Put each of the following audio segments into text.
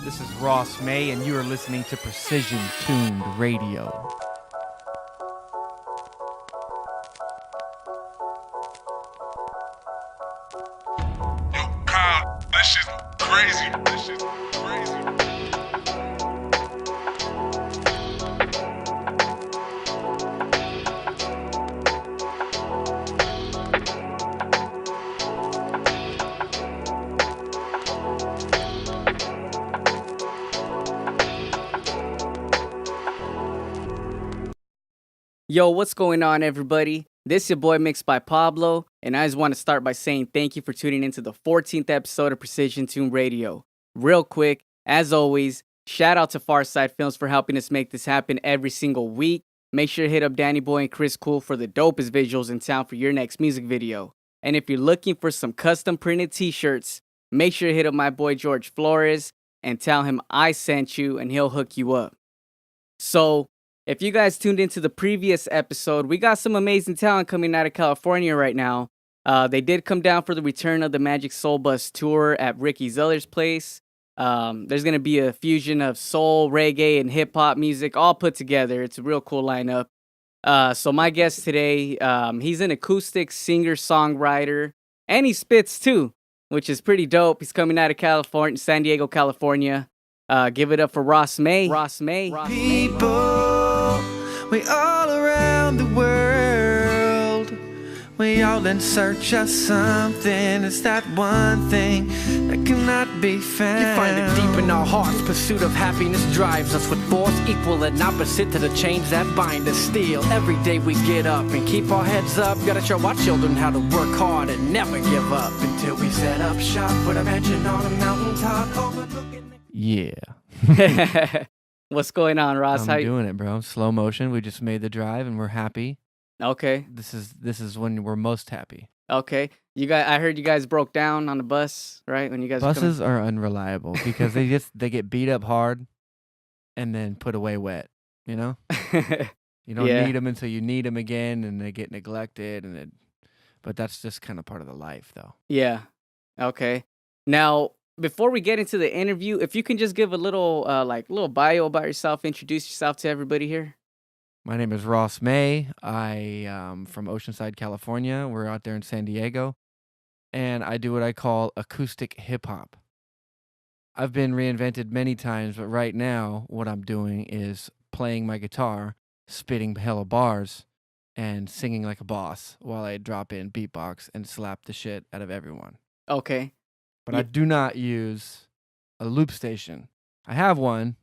This is Ross May, and you are listening to Precision Tuned Radio. Yo, Kyle, this shit's crazy. This shit's crazy. Yo, what's going on, everybody? This your boy Mixed by Pablo, and I just want to start by saying thank you for tuning into the 14th episode of Precision Tune Radio. Real quick, as always, shout out to Pharsyde Films for helping us make this happen every single week. Make sure to hit up Danny Boy and Chris Cool for the dopest visuals in town for your next music video. And if you're looking for some custom printed t-shirts, make sure to hit up my boy George Flores and tell him I sent you and he'll hook you up. So, if you guys tuned into the previous episode, we got some amazing talent coming out of California right now. They did come down for the return of the Magic Soul Bus tour at Ricky Zeller's place. There's going to be a fusion of soul, reggae, and hip-hop music all put together. It's a real cool lineup. So my guest today, he's an acoustic singer-songwriter, and he spits too, which is pretty dope. He's coming out of California, San Diego, California. Give it up for Ross May. Ross May. People, we all around the world, we all in search of something. It's that one thing that cannot be found. You find it deep in our hearts. Pursuit of happiness drives us with force equal and opposite to the chains that bind us. Still, every day we get up and keep our heads up. Gotta show our children how to work hard and never give up until we set up shop with a mansion on a mountaintop overlooking. Yeah. What's going on, Ross? I'm doing it, bro. Slow motion. We just made the drive, and we're happy. Okay. This is when we're most happy. Okay. I heard you guys broke down on the bus, right? When you guys Buses are unreliable because they get beat up hard and then put away wet, you know? You don't need them until you need them again, and they get neglected, but that's just kind of part of the life, though. Yeah. Okay. Now, before we get into the interview, if you can just give a little bio about yourself, introduce yourself to everybody here. My name is Ross May. I am from Oceanside, California. We're out there in San Diego, and I do what I call acoustic hip hop. I've been reinvented many times, but right now what I'm doing is playing my guitar, spitting hella bars, and singing like a boss while I drop in beatbox and slap the shit out of everyone. Okay. But I do not use a loop station. I have one,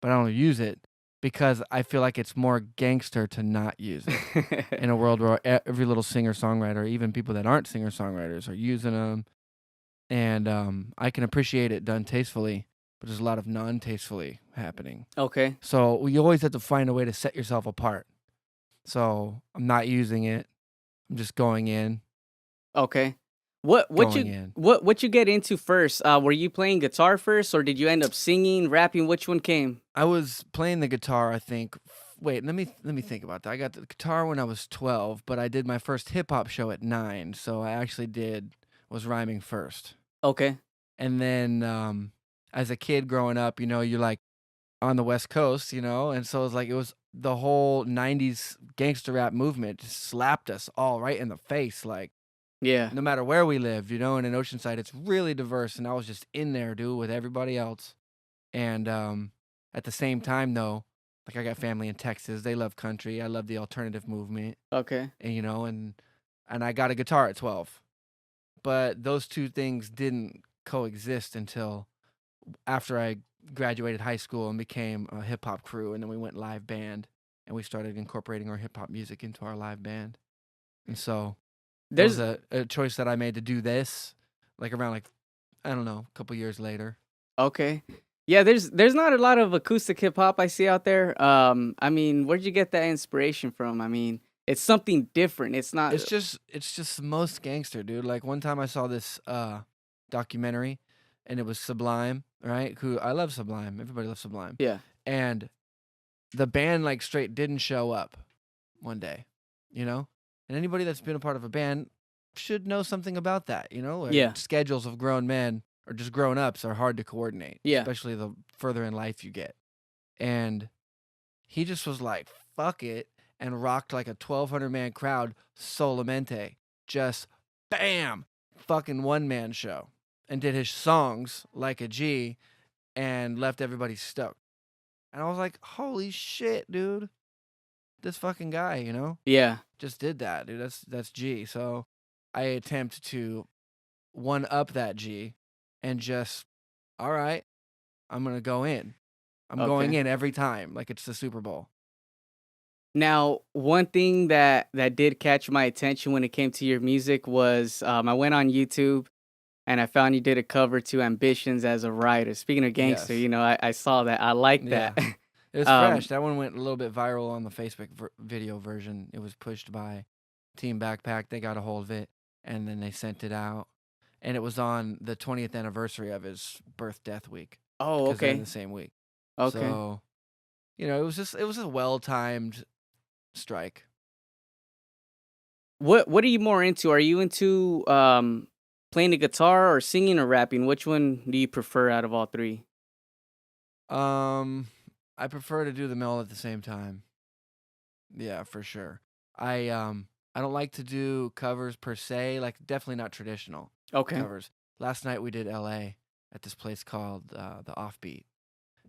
but I don't use it because I feel like it's more gangster to not use it in a world where every little singer-songwriter, even people that aren't singer-songwriters, are using them. And I can appreciate it done tastefully, but there's a lot of non-tastefully happening. Okay. So you always have to find a way to set yourself apart. So I'm not using it. I'm just going in. Okay. What you get into first? Were you playing guitar first, or did you end up singing, rapping? Which one came? I was playing the guitar, I think. Wait, let me think about that. I got the guitar when I was 12, but I did my first hip hop show at 9, so I actually was rhyming first. Okay. And then as a kid growing up, you're like on the West Coast, and so it was the whole 90s gangster rap movement just slapped us all right in the face, like. Yeah. No matter where we lived, and in Oceanside, it's really diverse, and I was just in there, dude, with everybody else. And at the same time, though, like I got family in Texas. They love country. I love the alternative movement. Okay. And and I got a guitar at 12. But those two things didn't coexist until after I graduated high school and became a hip-hop crew, and then we went live band, and we started incorporating our hip-hop music into our live band. And so there's a choice that I made to do this, around I don't know, a couple years later. Okay. Yeah, there's not a lot of acoustic hip hop I see out there. I mean, where'd you get that inspiration from? I mean, it's something different. It's not. It's just the most gangster, dude. Like one time I saw this documentary, and it was Sublime, right? I love Sublime. Everybody loves Sublime. Yeah. And the band straight didn't show up one day, And anybody that's been a part of a band should know something about that, Yeah. Schedules of grown men or just grown-ups are hard to coordinate, Yeah. especially the further in life you get. And he just was like, "Fuck it," and rocked like a 1,200-man crowd solamente. Just bam! Fucking one-man show. And did his songs like a G and left everybody stoked. And I was like, "Holy shit, dude. This fucking guy, Yeah. just did that, dude. That's G." So I attempt to one up that G and just, all right, I'm gonna go in. I'm going Okay. in every time like it's the Super Bowl. Now, one thing that did catch my attention when it came to your music was I went on YouTube and I found you did a cover to Ambitions as a writer. Speaking of gangster, Yes. I saw that. I like Yeah. that. It was um, fresh. That one went a little bit viral on the Facebook video version. It was pushed by Team Backpack. They got a hold of it and then they sent it out. And it was on the 20th anniversary of his birth death week oh, because they're in okay. the same week. Okay. So, it was a well-timed strike. What are you more into? Are you into playing the guitar or singing or rapping? Which one do you prefer out of all three? Um, I prefer to do them all at the same time. Yeah, for sure. I don't like to do covers per se, like definitely not traditional Okay. covers. Last night we did L.A. at this place called the Offbeat,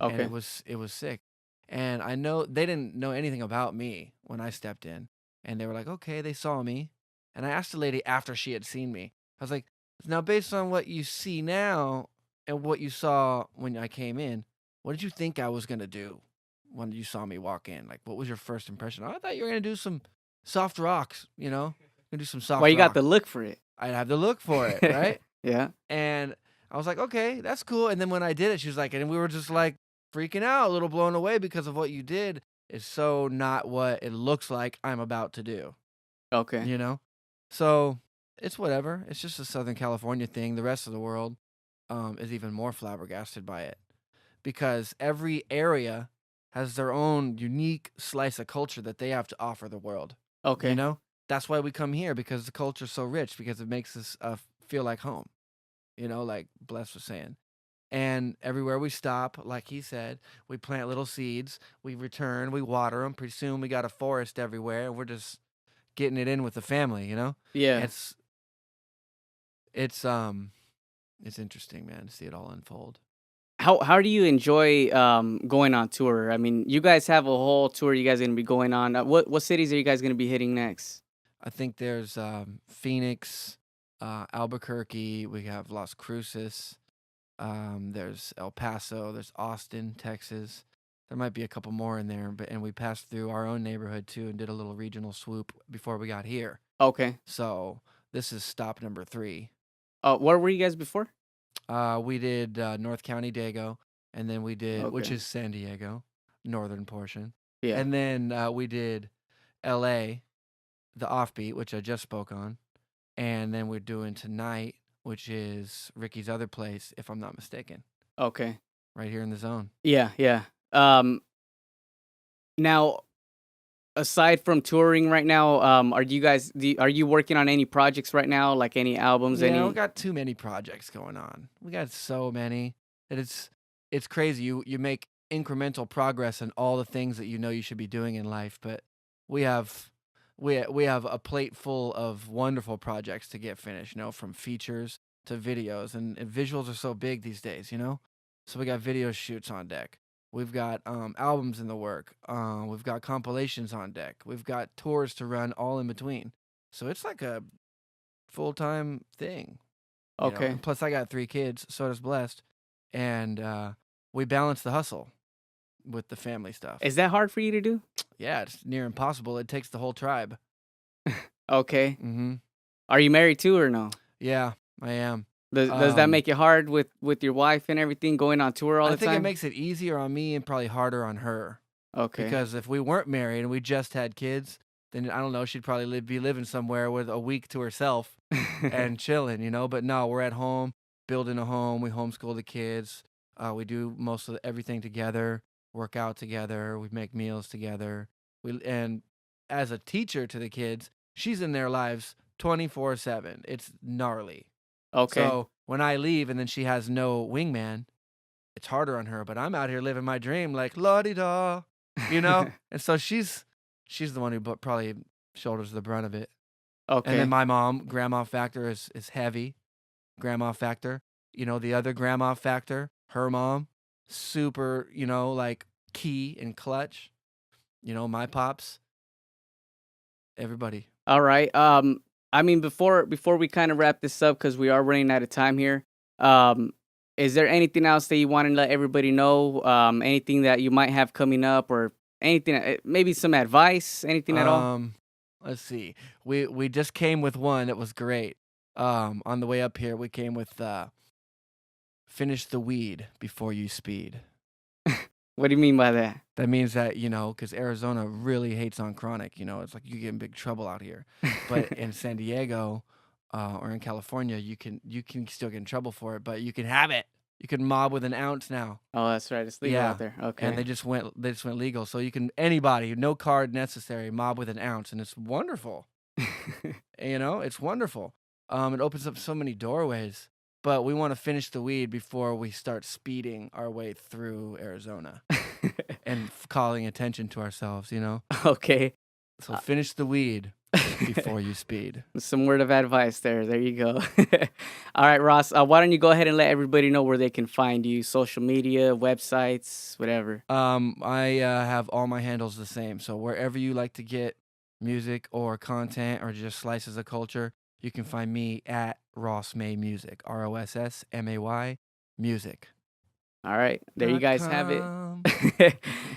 and Okay. it was sick. And I know they didn't know anything about me when I stepped in, and they were like, "Okay," they saw me, and I asked the lady after she had seen me. I was like, "Now, based on what you see now and what you saw when I came in, what did you think I was gonna do when you saw me walk in? Like, what was your first impression?" "Oh, I thought you were gonna do some soft rocks, gonna do some Well, soft you got rock." the look for it. I'd have to look for it, right? Yeah. And I was like, "Okay, that's cool." And then when I did it, she was like, and we were just like freaking out, a little blown away because of what you did is so not what it looks like I'm about to do, Okay. you know? So it's whatever. It's just a Southern California thing. The rest of the world is even more flabbergasted by it because every area has their own unique slice of culture that they have to offer the world. You Okay. know, that's why we come here because the culture's so rich because it makes us feel like home. Like Bless was saying. And everywhere we stop, like he said, we plant little seeds. We return. We water them. Pretty soon we got a forest everywhere, and we're just getting it in with the family. Yeah. It's it's um it's interesting, man, to see it all unfold. How do you enjoy going on tour? I mean, you guys have a whole tour you guys are gonna be going on. What cities are you guys gonna be hitting next? I think there's Phoenix, Albuquerque. We have Las Cruces. There's El Paso. There's Austin, Texas. There might be a couple more in there, and we passed through our own neighborhood too and did a little regional swoop before we got here. Okay. So this is stop number 3. Where were you guys before? We did North County, Dago, and then we did, which Okay. is San Diego, northern portion, Yeah. and then we did L.A., the offbeat, which I just spoke on, and then we're doing tonight, which is Ricky's other place, if I'm not mistaken, Okay. right here in the zone. Yeah. Yeah. Um. Now, aside from touring right now, are you guys are you working on any projects right now? Like any albums? Yeah, we Any? got too many projects going on. We got so many that it's crazy. You make incremental progress in all the things that you should be doing in life, but we have we have a plate full of wonderful projects to get finished, from features to videos, and visuals are so big these days. So we got video shoots on deck. We've got albums in the work. We've got compilations on deck. We've got tours to run all in between. So it's like a full-time thing. Okay. And plus I got 3 kids, so does Blessed, and we balance the hustle with the family stuff. Is that hard for you to do? Yeah, it's near impossible. It takes the whole tribe. Okay. Mm-hmm. Are you married too or no? Yeah, I am. Does that make it hard with your wife and everything going on tour all I the think it time? makes it easier on me and probably harder on her Okay. because if we weren't married and we just had kids, then I don't know, she'd probably be living somewhere with a week to herself and chilling. But no, we're at home, building a home. We homeschool the kids. We do most of everything together, work out together. We make meals together. And as a teacher to the kids, she's in their lives 24/7. It's gnarly. Okay. So when I leave and then she has no wingman, it's harder on her. But I'm out here living my dream, like la di da, you know. And so she's the one who probably shoulders the brunt of it. And then Okay. my mom, grandma factor is heavy. Grandma factor, the other grandma factor, her mom, super, like key and clutch. My pops, everybody. All right. I mean, before we kind of wrap this up, because we are running out of time here. Um, is there anything else that you want to let everybody know? Anything that you might have coming up, or anything? Maybe some advice? Anything at all? Let's see. We just came with one that was great. On the way up here, we came with finish the weed before you speed. What do you mean by that? That means that, because Arizona really hates on chronic, it's like you get in big trouble out here. But in San Diego or in California, you can still get in trouble for it, but you can have it. You can mob with an ounce now. Oh, that's right. It's legal out there. Okay. And they just went legal. So you can, anybody, no card necessary, mob with an ounce, and it's wonderful. It's wonderful. It opens up so many doorways. But we want to finish the weed before we start speeding our way through Arizona and calling attention to ourselves, Okay. So finish the weed before you speed. Some word of advice there. There you go. All right, Ross. Why don't you go ahead and let everybody know where they can find you? Social media, websites, whatever. I have all my handles the same. So wherever you like to get music or content or just slices of culture, you can find me at Ross May Music, ROSSMAY Music. All right, there you guys have it.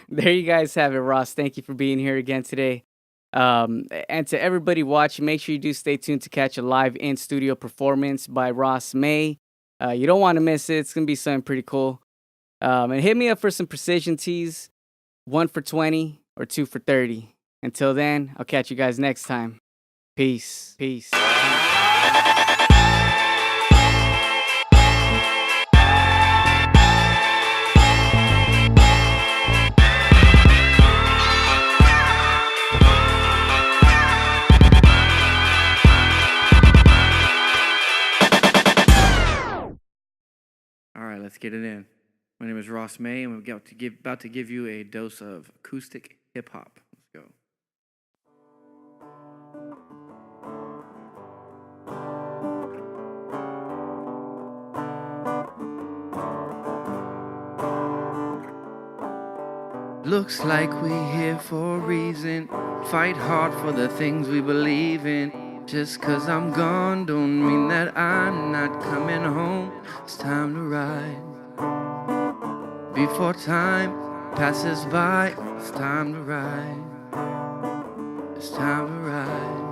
There you guys have it, Ross. Thank you for being here again today. And to everybody watching, make sure you do stay tuned to catch a live in-studio performance by Ross May. You don't want to miss it. It's going to be something pretty cool. And hit me up for some precision tees, 1 for 20 or 2 for 30. Until then, I'll catch you guys next time. Peace. Peace. All right, let's get it in. My name is Ross May, and we're about to give you a dose of acoustic hip hop. Let's go. Looks like we're here for a reason. Fight hard for the things we believe in. Just 'cause I'm gone don't mean that I'm not coming home. It's time to ride. Before time passes by, it's time to ride. It's time to ride.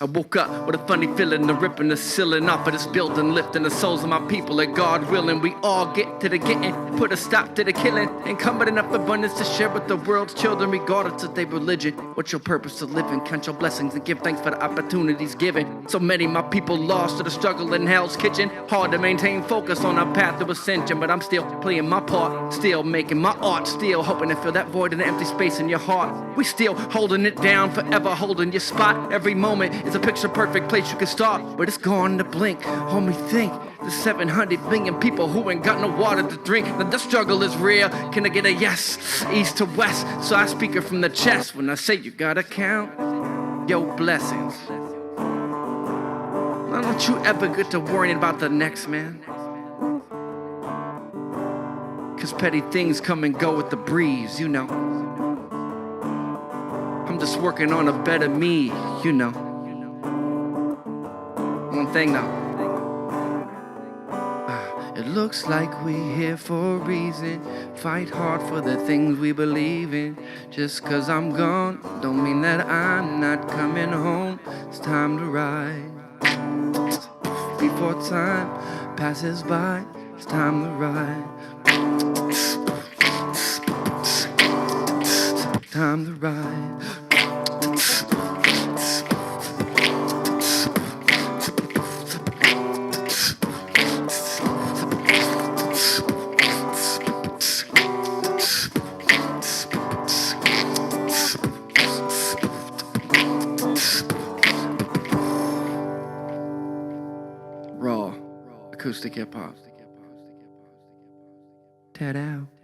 I woke up with a funny feeling of ripping the ceiling off of this building, lifting the souls of my people at God willing. We all get to the getting, put a stop to the killing, and come with enough abundance to share with the world's children, regardless of their religion. What's your purpose of living? Count your blessings and give thanks for the opportunities given. So many my people lost to the struggle in Hell's Kitchen. Hard to maintain focus on our path to ascension, but I'm still playing my part, still making my art, still hoping to fill that void and the empty space in your heart. We still holding it down, forever holding your spot. Every moment is a picture perfect place you can start, but it's gone in a blink. Homie, think the 700 million people who ain't got no water to drink. Now the struggle is real. Can I get a yes? East to west, so I speak it from the chest when I say you gotta count your blessings. Now don't you ever get to worrying about the next man, 'cause petty things come and go with the breeze, you know. I'm just working on a better me, you know. One thing now. It looks like we're here for a reason. Fight hard for the things we believe in. Just 'cause I'm gone don't mean that I'm not coming home. It's time to ride. Before time passes by, it's time to ride. time to ride. Raw acoustic hip hop. Ted out.